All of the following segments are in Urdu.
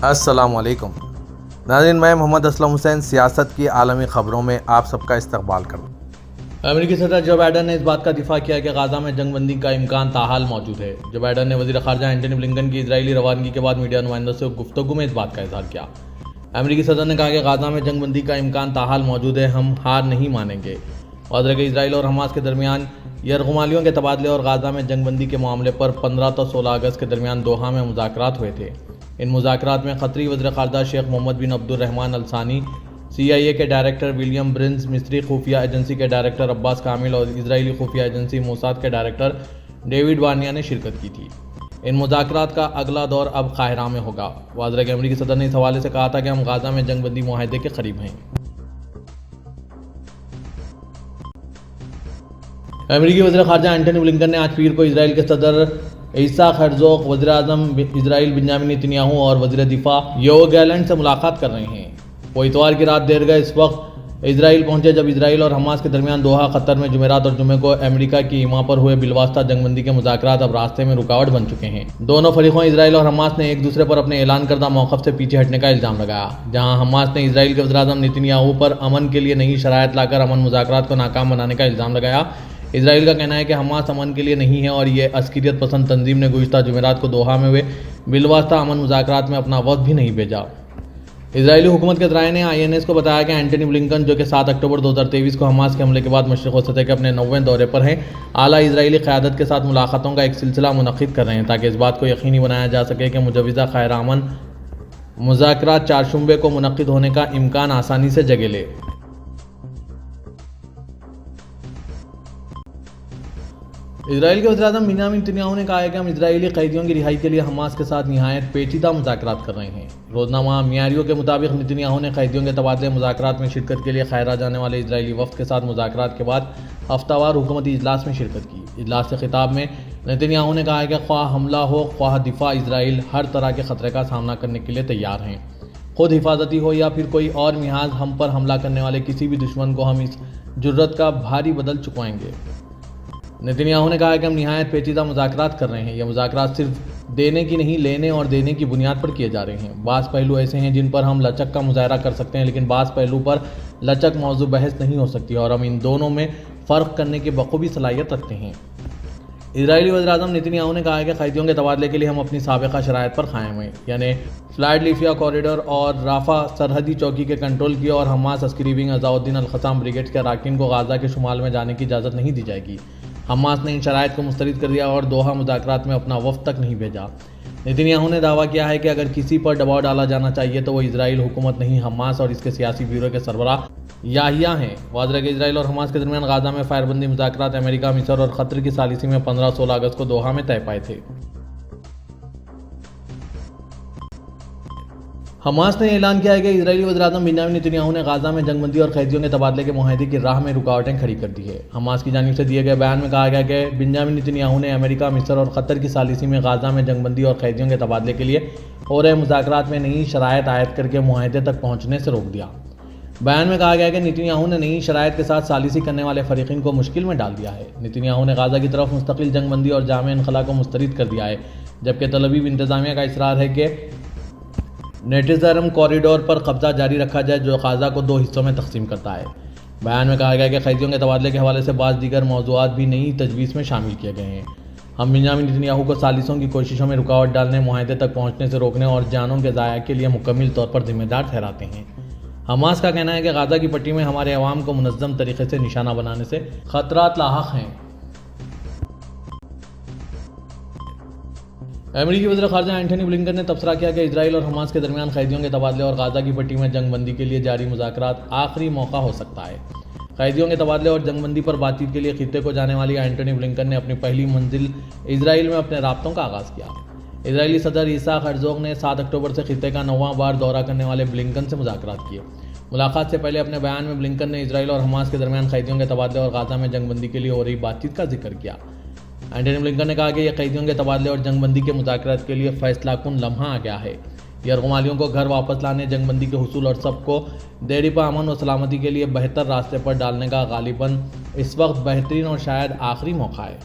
السلام علیکم ناظرین، میں محمد اسلم حسین سیاست کی عالمی خبروں میں آپ سب کا استقبال کرتا ہوں۔ امریکی صدر جو بائیڈن نے اس بات کا دفاع کیا کہ غزہ میں جنگ بندی کا امکان تاحال موجود ہے۔ جو بائیڈن نے وزیر خارجہ اینٹونی بلنکن کی اسرائیلی روانگی کے بعد میڈیا نمائندوں سے گفتگو میں اس بات کا اظہار کیا۔ امریکی صدر نے کہا کہ غزہ میں جنگ بندی کا امکان تاحال موجود ہے، ہم ہار نہیں مانیں گے۔ واضح کہ اسرائیل اور حماس کے درمیان یرغمالیوں کے تبادلے اور غزہ میں جنگ بندی کے معاملے پر 15 تا 16 اگست کے درمیان دوحہ میں مذاکرات ہوئے تھے۔ ان مذاکرات میں قطری وزیر خارجہ شیخ محمد بن عبد الرحمن الثانی، CIA کے ڈائریکٹر ولیم برنز، مصری خفیہ ایجنسی کے ڈائریکٹر عباس کامل اور اسرائیلی خفیہ ایجنسی موساد کے ڈائریکٹر ڈیوڈ وارنیا نے شرکت کی تھی۔ ان مذاکرات کا اگلا دور اب قاہرہ میں ہوگا۔ واضح کہ امریکی صدر نے اس حوالے سے کہا تھا کہ ہم غزہ میں جنگ بندی معاہدے کے قریب ہیں۔ امریکی وزیر خارجہ اینٹونی بلنکن نے آج پیر کو اسرائیل کے صدر اسحاق ہرزوگ، وزیر اعظم اسرائیل بنیامین نیتنیاہو اور وزیر دفاع یوو گیلنٹ سے ملاقات کر رہے ہیں۔ وہ اتوار کی رات دیر گئے اس وقت اسرائیل پہنچے جب اسرائیل اور حماس کے درمیان دوحہ قطر میں جمعرات اور جمعے کو امریکہ کی حمایت پر ہوئے بالواسطہ جنگ بندی کے مذاکرات اب راستے میں رکاوٹ بن چکے ہیں۔ دونوں فریقوں اسرائیل اور حماس نے ایک دوسرے پر اپنے اعلان کردہ موقف سے پیچھے ہٹنے کا الزام لگایا۔ جہاں حماس نے اسرائیل کے وزیر اعظم نیتنیاہو پر امن کے لیے نئی شرائط لا کر امن مذاکرات کو ناکام بنانے کا الزام لگایا، اسرائیل کا کہنا ہے کہ حماس امن کے لیے نہیں ہے اور یہ عسکریت پسند تنظیم نے گزشتہ جمعرات کو دوحہ میں ہوئے بالواسطہ امن مذاکرات میں اپنا وفد بھی نہیں بھیجا۔ اسرائیلی حکومت کے ذرائع نے INS کو بتایا کہ اینٹونی بلنکن، جو کہ 7 اکتوبر 2023 کو حماس کے حملے کے بعد مشرق وسطی کے اپنے 9ویں دورے پر ہیں، اعلیٰ اسرائیلی قیادت کے ساتھ ملاقاتوں کا ایک سلسلہ منعقد کر رہے ہیں تاکہ اس بات کو یقینی بنایا جا سکے کہ مجوزہ خیر امن مذاکرات چہارشنبے کو منعقد ہونے کا امکان آسانی سے جگہ لے۔ اسرائیل کے وزیر اعظم بنیامین نیتنیاہو نے کہا ہے کہ ہم اسرائیلی قیدیوں کی رہائی کے لیے حماس کے ساتھ نہایت پیچیدہ مذاکرات کر رہے ہیں۔ روزنامہ میاریو کے مطابق نیتنیاہو نے قیدیوں کے تبادلے مذاکرات میں شرکت کے لیے قاہرہ جانے والے اسرائیلی وفد کے ساتھ مذاکرات کے بعد ہفتہ وار حکومتی اجلاس میں شرکت کی۔ اجلاس سے خطاب میں نیتنیاہو نے کہا ہے کہ خواہ حملہ ہو خواہ دفاع، اسرائیل ہر طرح کے خطرے کا سامنا کرنے کے لیے تیار ہیں۔ خود حفاظتی ہو یا پھر کوئی اور محاذ، ہم پر حملہ کرنے والے کسی بھی دشمن کو ہم اس جرت کا بھاری بدل چکوائیں گے۔ نیتنیاہو نے کہا کہ ہم نہایت پیچیدہ مذاکرات کر رہے ہیں۔ یہ مذاکرات صرف دینے کی نہیں، لینے اور دینے کی بنیاد پر کیے جا رہے ہیں۔ بعض پہلو ایسے ہیں جن پر ہم لچک کا مظاہرہ کر سکتے ہیں، لیکن بعض پہلو پر لچک موضوع بحث نہیں ہو سکتی اور ہم ان دونوں میں فرق کرنے کی بخوبی صلاحیت رکھتے ہیں۔ اسرائیلی وزیر اعظم نیتنیاہو نے کہا ہے کہ قیدیوں کے تبادلے کے لیے ہم اپنی سابقہ شرائط پر قائم ہیں، یعنی فلاڈیلفیا کوریڈور اور رافع سرحدی چوکی کے کنٹرول کی اور حماس عسکری ونگ عزاء الدین القسام بریگیڈ کے اراکین کو غزہ کے شمال میں جانے کی اجازت نہیں دی جائے گی۔ حماس نے ان شرائط کو مسترد کر دیا اور دوحہ مذاکرات میں اپنا وفد تک نہیں بھیجا۔ نیتنیاہو نے دعویٰ کیا ہے کہ اگر کسی پر دباؤ ڈالا جانا چاہیے تو وہ اسرائیل حکومت نہیں، حماس اور اس کے سیاسی بیورو کے سربراہ یاہیا ہیں۔ واضح کہ اسرائیل اور حماس کے درمیان غزہ میں فائر بندی مذاکرات امریکہ، مصر اور قطر کی ثالثی میں 15-16 اگست کو دوحہ میں طے پائے تھے۔ حماس نے اعلان کیا ہے کہ اسرائیلی وزیر اعظم بنیامین نیتنیاہو نے غزہ میں جنگ بندی اور قیدیوں کے تبادلے کے معاہدے کی راہ میں رکاوٹیں کھڑی کر دی ہے۔ حماس کی جانب سے دیے گئے بیان میں کہا گیا کہ بنیامین نیتنیاہو نے امریکہ، مصر اور قطر کی ثالثی میں غزہ میں جنگ بندی اور قیدیوں کے تبادلے کے لیے ہو رہے مذاکرات میں نئی شرائط عائد کر کے معاہدے تک پہنچنے سے روک دیا۔ بیان میں کہا گیا کہ نیتنیاہو نے نئی شرائط کے ساتھ ثالثی کرنے والے فریقین کو مشکل میں ڈال دیا ہے۔ نیتنیاہو نے غزہ کی طرف مستقل جنگ بندی اور جامع انخلا کو مسترد کر دیا ہے، جبکہ تل ابیب انتظامیہ کا اصرار ہے کہ نیٹزرم کوریڈور پر قبضہ جاری رکھا جائے جو غزہ کو 2 حصوں میں تقسیم کرتا ہے۔ بیان میں کہا گیا کہ قیدیوں کے تبادلے کے حوالے سے بعض دیگر موضوعات بھی نئی تجویز میں شامل کیے گئے ہیں۔ ہم بنیامین نیتنیاہو کو ثالثیوں کی کوششوں میں رکاوٹ ڈالنے، معاہدے تک پہنچنے سے روکنے اور جانوں کے ضیاع کے لیے مکمل طور پر ذمہ دار ٹھہراتے ہیں۔ حماس کا کہنا ہے کہ غزہ کی پٹی میں ہمارے عوام کو منظم طریقے سے نشانہ بنانے سے خطرات لاحق ہیں۔ امریکی وزیر خارجہ اینٹونی بلنکن نے تبصرہ کیا کہ اسرائیل اور حماس کے درمیان قیدیوں کے تبادلے اور غزہ کی پٹی میں جنگ بندی کے لیے جاری مذاکرات آخری موقع ہو سکتا ہے۔ قیدیوں کے تبادلے اور جنگ بندی پر بات چیت کے لیے خطے کو جانے والی اینٹونی بلنکن نے اپنی پہلی منزل اسرائیل میں اپنے رابطوں کا آغاز کیا۔ اسرائیلی صدر اسحاق ہرزوگ نے 7 اکتوبر سے خطے کا 9واں بار دورہ کرنے والے بلنکن سے مذاکرات کیے۔ ملاقات سے پہلے اپنے بیان میں بلنکن نے اسرائیل اور حماس کے درمیان قیدیوں کے تبادلے اور غزہ میں جنگ بندی کے لیے ہو رہی بات چیت کا ذکر کیا۔ اینٹونی بلنکن نے کہا کہ یہ قیدیوں کے تبادلے اور جنگ بندی کے مذاکرات کے لیے فیصلہ کن لمحہ آ گیا ہے۔ یرغمالیوں کو گھر واپس لانے، جنگ بندی کے حصول اور سب کو دیرپا امن و سلامتی کے لیے بہتر راستے پر ڈالنے کا غالباً اس وقت بہترین اور شاید آخری موقع ہے۔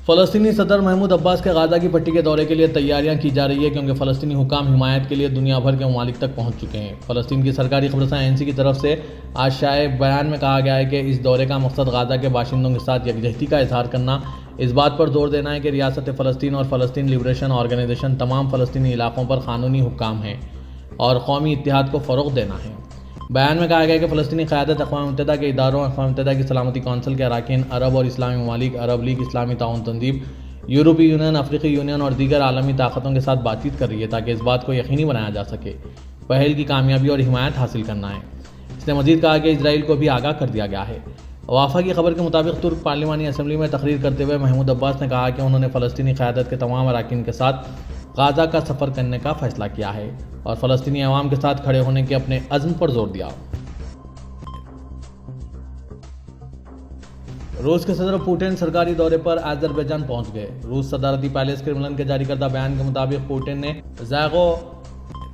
فلسطینی صدر محمود عباس کے غزہ کی پٹی کے دورے کے لیے تیاریاں کی جا رہی ہے کیونکہ فلسطینی حکام حمایت کے لیے دنیا بھر کے ممالک تک پہنچ چکے ہیں۔ فلسطین کی سرکاری خبررساں ANC کی طرف سے آج شائع بیان میں کہا گیا ہے کہ اس دورے کا مقصد غزہ کے باشندوں کے ساتھ یکجہتی کا اظہار کرنا، اس بات پر زور دینا ہے کہ ریاست فلسطین اور فلسطین لبریشن آرگنائزیشن تمام فلسطینی علاقوں پر قانونی حکام ہیں اور قومی اتحاد کو فروغ دینا ہے۔ بیان میں کہا گیا ہے کہ فلسطینی قیادت اقوام متحدہ کے اداروں، اقوام متحدہ کی سلامتی کونسل کے اراکین، عرب اور اسلامی ممالک، عرب لیگ، اسلامی تعاون تنظیم، یورپی یونین، افریقی یونین اور دیگر عالمی طاقتوں کے ساتھ بات چیت کر رہی ہے تاکہ اس بات کو یقینی بنایا جا سکے پہل کی کامیابی اور حمایت حاصل کرنا ہے۔ اس نے مزید کہا کہ اسرائیل کو بھی آگاہ کر دیا گیا ہے۔ وافا کی خبر کے مطابق ترک پارلیمانی اسمبلی میں تقریر کرتے ہوئے محمود عباس نے کہا کہ انہوں نے فلسطینی قیادت کے تمام اراکین کے ساتھ غزہ کا سفر کرنے کا فیصلہ کیا ہے اور فلسطینی عوام کے ساتھ کھڑے ہونے کے اپنے عزم پر زور دیا۔ روس کے صدر پوٹن سرکاری دورے پر آذربائیجان پہنچ گئے۔ روس صدارتی پیلس کرملن کے جاری کردہ بیان کے مطابق پوٹن نے زاغو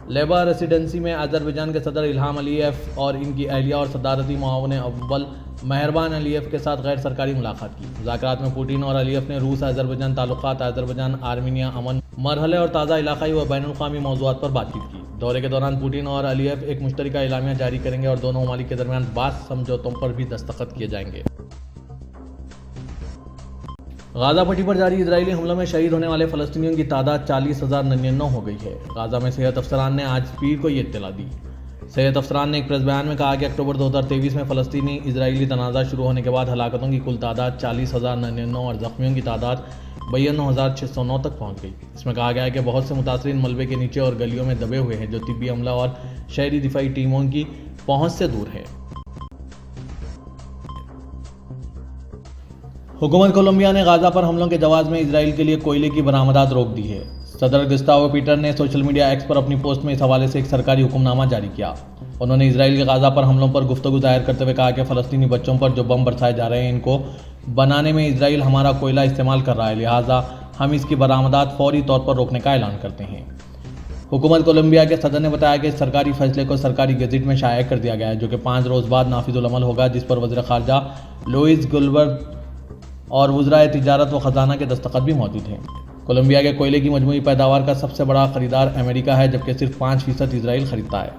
لیبا ریسیڈنسی میں آذربائیجان کے صدر الہام علیف اور ان کی اہلیہ اور صدارتی معاون اول مہربان علیف کے ساتھ غیر سرکاری ملاقات کی۔ مذاکرات میں پوٹن اور علیف نے روس آذربائیجان تعلقات، آذربائیجان آرمینیا امن مرحلے اور تازہ علاقائی و بین الاقوامی موضوعات پر بات چیت کی۔ دورے کے دوران پوٹن اور علیف ایک مشترکہ اعلامیہ جاری کریں گے اور دونوں ممالک کے درمیان بعض سمجھوتوں پر بھی دستخط کیے جائیں گے۔ غزہ پٹی پر جاری اسرائیلی حملوں میں شہید ہونے والے فلسطینیوں کی تعداد 40,099 ہو گئی ہے۔ غزہ میں صحت افسران نے آج پیر کو یہ اطلاع دی۔ صحت افسران نے ایک پریس بیان میں کہا کہ اکتوبر 2023 میں فلسطینی اسرائیلی تنازع شروع ہونے کے بعد ہلاکتوں کی کل تعداد 40,099 اور زخمیوں کی تعداد 52,609 تک پہنچ گئی۔ اس میں کہا گیا ہے کہ بہت سے متاثرین ملبے کے نیچے اور گلیوں میں دبے ہوئے ہیں جو طبی عملہ اور شہری دفاعی ٹیموں کی پہنچ سے دور ہے۔ حکومت کولمبیا نے غزہ پر حملوں کے جواز میں اسرائیل کے لیے کوئلے کی برآمدات روک دی ہے۔ صدر گسٹاوو پیٹر نے سوشل میڈیا ایکس پر اپنی پوسٹ میں اس حوالے سے ایک سرکاری حکم نامہ جاری کیا۔ انہوں نے اسرائیل کے غزہ پر حملوں پر گفتگو ظاہر کرتے ہوئے کہا کہ فلسطینی بچوں پر جو بم برسائے جا رہے ہیں ان کو بنانے میں اسرائیل ہمارا کوئلہ استعمال کر رہا ہے، لہٰذا ہم اس کی برآمدات فوری طور پر روکنے کا اعلان کرتے ہیں۔ حکومت کولمبیا کے صدر نے بتایا کہ اس سرکاری فیصلے کو سرکاری گزٹ میں شائع کر دیا گیا ہے جو کہ 5 روز بعد نافذ العمل ہوگا، جس پر وزیر خارجہ لوئس گلبرٹ اور وزرائے تجارت و خزانہ کے دستخط بھی موجود ہیں۔ کولمبیا کے کوئلے کی مجموعی پیداوار کا سب سے بڑا خریدار امریکہ ہے جبکہ صرف 5% اسرائیل خریدتا ہے۔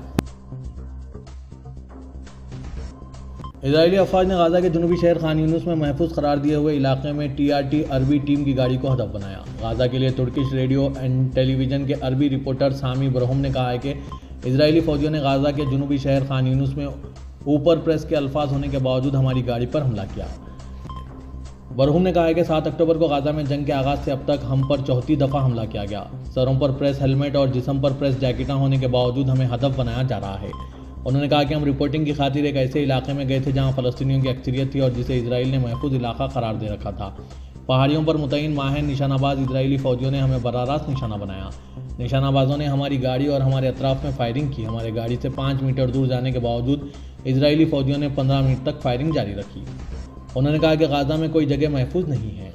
اسرائیلی افواج نے غزہ کے جنوبی شہر خان یونس میں محفوظ قرار دیے ہوئے علاقے میں TRT عربی ٹیم کی گاڑی کو ہدف بنایا۔ غزہ کے لیے Turkish radio and television کے عربی رپورٹر سامی برہم نے کہا ہے کہ اسرائیلی فوجیوں نے غزہ کے جنوبی شہر خان یونس میں اوپر پریس کے الفاظ ہونے کے باوجود ہماری گاڑی پر حملہ کیا۔ برہم نے کہا ہے کہ 7 اکتوبر کو غزہ میں جنگ کے آغاز سے اب تک ہم پر 34 دفعہ حملہ کیا گیا۔ سروں پر پریس ہیلمٹ اور جسم پر پریس جیکٹاں ہونے کے باوجود ہمیں ہدف بنایا جا رہا ہے۔ انہوں نے کہا کہ ہم رپورٹنگ کی خاطر ایک ایسے علاقے میں گئے تھے جہاں فلسطینیوں کی اکثریت تھی اور جسے اسرائیل نے محفوظ علاقہ قرار دے رکھا تھا۔ پہاڑیوں پر متعین ماہر نشانہ باز اسرائیلی فوجیوں نے ہمیں براہ راست نشانہ بنایا۔ نشانہ بازوں نے ہماری گاڑی اور ہمارے اطراف میں فائرنگ کی۔ ہمارے گاڑی سے 5 میٹر دور جانے کے باوجود اسرائیلی فوجیوں نے 15 منٹ تک فائرنگ جاری رکھی۔ انہوں نے کہا کہ غزہ میں کوئی جگہ محفوظ نہیں ہے۔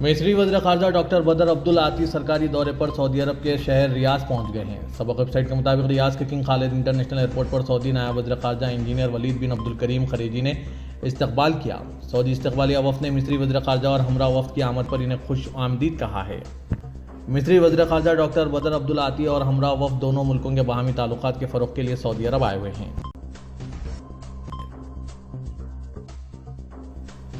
مصری وزیر خارجہ ڈاکٹر بدر عبدالعاطی سرکاری دورے پر سعودی عرب کے شہر ریاض پہنچ گئے ہیں۔ سبق ویب سائٹ کے مطابق ریاض کے کنگ خالد انٹرنیشنل ایئرپورٹ پر سعودی نائب وزیر خارجہ انجینئر ولید بن عبدالکریم خریجی نے استقبال کیا۔ سعودی استقبالیہ وفد نے مصری وزیر خارجہ اور ہمراہ وفد کی آمد پر انہیں خوش آمدید کہا ہے۔ مصری وزیر خارجہ ڈاکٹر بدر عبدالعاطی اور ہمراہ وفد دونوں ملکوں کے باہمی تعلقات کے فروغ کے لیے سعودی عرب آئے ہوئے ہیں۔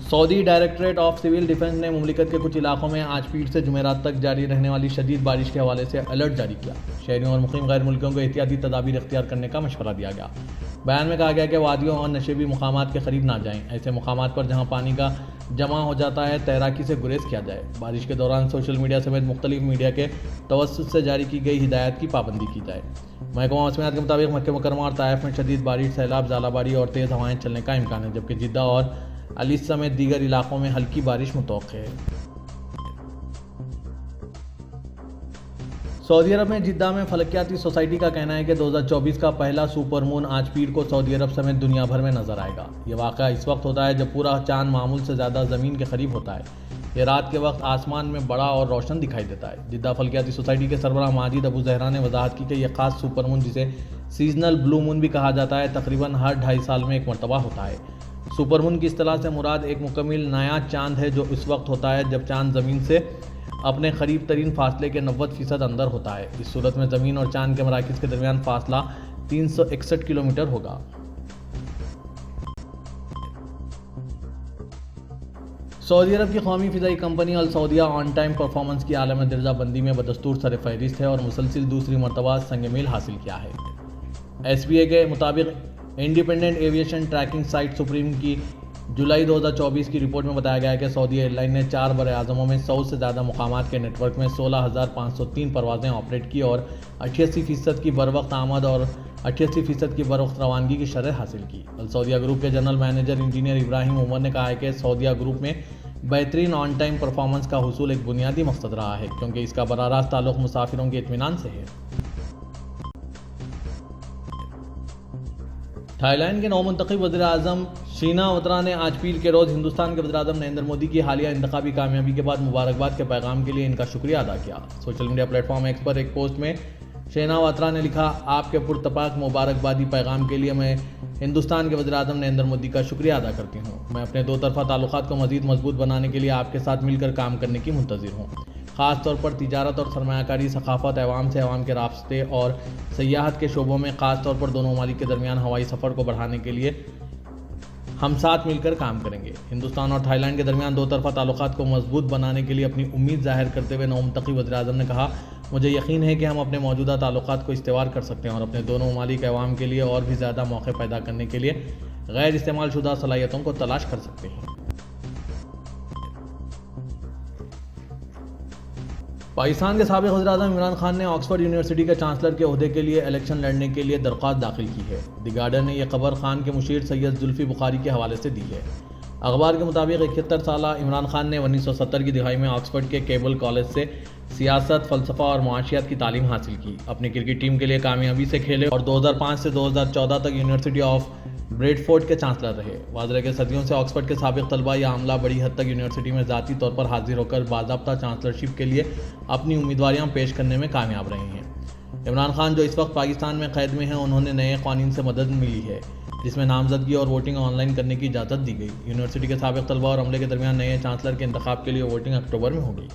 سعودی ڈائریکٹریٹ آف سول ڈیفنس نے مملکت کے کچھ علاقوں میں آج پیر سے جمعرات تک جاری رہنے والی شدید بارش کے حوالے سے الرٹ جاری کیا۔ شہریوں اور مقیم غیر ملکیوں کو احتیاطی تدابیر اختیار کرنے کا مشورہ دیا گیا۔ بیان میں کہا گیا کہ وادیوں اور نشیبی مقامات کے قریب نہ جائیں۔ ایسے مقامات پر جہاں پانی کا جمع ہو جاتا ہے تیراکی سے گریز کیا جائے۔ بارش کے دوران سوشل میڈیا سمیت مختلف میڈیا کے توسط سے جاری کی گئی ہدایات کی پابندی کی جائے۔ محکمہ موسمیات کے مطابق مکہ مکرمہ اور طائف میں شدید بارش، سیلاب، ژالہ باری اور تیز ہوائیں چلنے کا امکان ہے جبکہ جدہ اور علیس سمیت دیگر علاقوں میں ہلکی بارش متوقع ہے۔ سعودی عرب میں جدہ میں فلکیاتی سوسائٹی کا کہنا ہے کہ 2024 کا پہلا سپر مون آج پیر کو سعودی عرب سمیت دنیا بھر میں نظر آئے گا۔ یہ واقعہ اس وقت ہوتا ہے جب پورا چاند معمول سے زیادہ زمین کے قریب ہوتا ہے۔ یہ رات کے وقت آسمان میں بڑا اور روشن دکھائی دیتا ہے۔ جدہ فلکیاتی سوسائٹی کے سربراہ ماجد ابو زہرا نے وضاحت کی کہ یہ خاص سپر مون جسے سیزنل بلو مون بھی کہا جاتا ہے تقریباً ہر 2.5 سال میں ایک مرتبہ ہوتا ہے۔ سپر مون کی اصطلاح سے مراد ایک مکمل نیا چاند ہے جو اس وقت ہوتا ہے جب چاند زمین سے اپنے قریب ترین فاصلے کے 90% اندر ہوتا ہے۔ اس صورت میں زمین اور چاند کے مراکز کے درمیان فاصلہ 361 کلومیٹر ہوگا۔ سعودی عرب کی قومی فضائی کمپنی السعودیہ آن ٹائم پرفارمنس کی عالمی درجہ بندی میں بدستور سر فہرست ہے اور مسلسل دوسری مرتبہ سنگ میل حاصل کیا ہے۔ ایس بی اے کے مطابق انڈیپینڈنٹ ایویشن ٹریکنگ سائٹ سپریم کی جولائی 2024 کی رپورٹ میں بتایا گیا ہے کہ سعودی ایئر لائن نے 4 براعظموں میں 100 سے زیادہ مقامات کے نیٹ ورک میں 16,503 پروازیں آپریٹ کی اور 88% کی بروقت آمد اور 88% کی بروقت روانگی کی شرح حاصل کی۔ السعودیہ گروپ کے جنرل مینیجر انجینئر ابراہیم عمر نے کہا ہے کہ سعودیہ گروپ میں بہترین آن ٹائم پرفارمنس کا حصول ایک بنیادی مقصد رہا ہے کیونکہ اس کا براہ راست تعلق مسافروں کے اطمینان سے ہے۔ تھائی لینڈ کے نومنتخب وزیر اعظم شیناواترا نے آج پیر کے روز ہندوستان کے وزیر اعظم نریندر مودی کی حالیہ انتخابی کامیابی کے بعد مبارکباد کے پیغام کے لیے ان کا شکریہ ادا کیا۔ Social media platform X پر ایک پوسٹ میں شیناواترا نے لکھا، آپ کے پرتپاک مبارکبادی پیغام کے لیے میں ہندوستان کے وزیر اعظم نریندر مودی کا شکریہ ادا کرتی ہوں۔ میں اپنے دو طرفہ تعلقات کو مزید مضبوط بنانے کے لیے آپ کے ساتھ مل کر کام کرنے کی منتظر ہوں، خاص طور پر تجارت اور سرمایہ کاری، ثقافت، عوام سے عوام کے رابطے اور سیاحت کے شعبوں میں، خاص طور پر دونوں ممالک کے درمیان ہوائی سفر کو بڑھانے کے لیے ہم ساتھ مل کر کام کریں گے۔ ہندوستان اور تھائی لینڈ کے درمیان دو طرفہ تعلقات کو مضبوط بنانے کے لیے اپنی امید ظاہر کرتے ہوئے نومنتخب وزیر اعظم نے کہا، مجھے یقین ہے کہ ہم اپنے موجودہ تعلقات کو استوار کر سکتے ہیں اور اپنے دونوں ممالک عوام کے لیے اور بھی زیادہ موقع پیدا کرنے کے لیے غیر استعمال شدہ صلاحیتوں کو تلاش کر سکتے ہیں۔ پاکستان کے سابق وزیر اعظم عمران خان نے آکسفورڈ یونیورسٹی کے چانسلر کے عہدے کے لیے الیکشن لڑنے کے لیے درخواست داخل کی ہے۔ دی گارڈین نے یہ خبر خان کے مشیر سید زلفی بخاری کے حوالے سے دی ہے۔ اخبار کے مطابق 71 سالہ عمران خان نے 1970 کی دہائی میں آکسفورڈ کے کیبل کالج سے سیاست، فلسفہ اور معاشیات کی تعلیم حاصل کی۔ اپنی کرکٹ ٹیم کے لیے کامیابی سے کھیلے اور 2005 سے 2014 تک یونیورسٹی آف بریڈفورڈ کے چانسلر رہے۔ واضح ہے کہ صدیوں سے آکسفورڈ کے سابق طلبہ یا عملہ بڑی حد تک یونیورسٹی میں ذاتی طور پر حاضر ہو کر باضابطہ چانسلرشپ کے لیے اپنی امیدواریاں پیش کرنے میں کامیاب رہے ہیں۔ عمران خان جو اس وقت پاکستان میں قید میں ہیں، انہوں نے نئے قوانین سے مدد ملی ہے جس میں نامزدگی اور ووٹنگ آن لائن کرنے کی اجازت دی گئی۔ یونیورسٹی کے سابق طلبہ اور عملے کے درمیان نئے چانسلر کے انتخاب کے لیے ووٹنگ اکتوبر میں ہوگی۔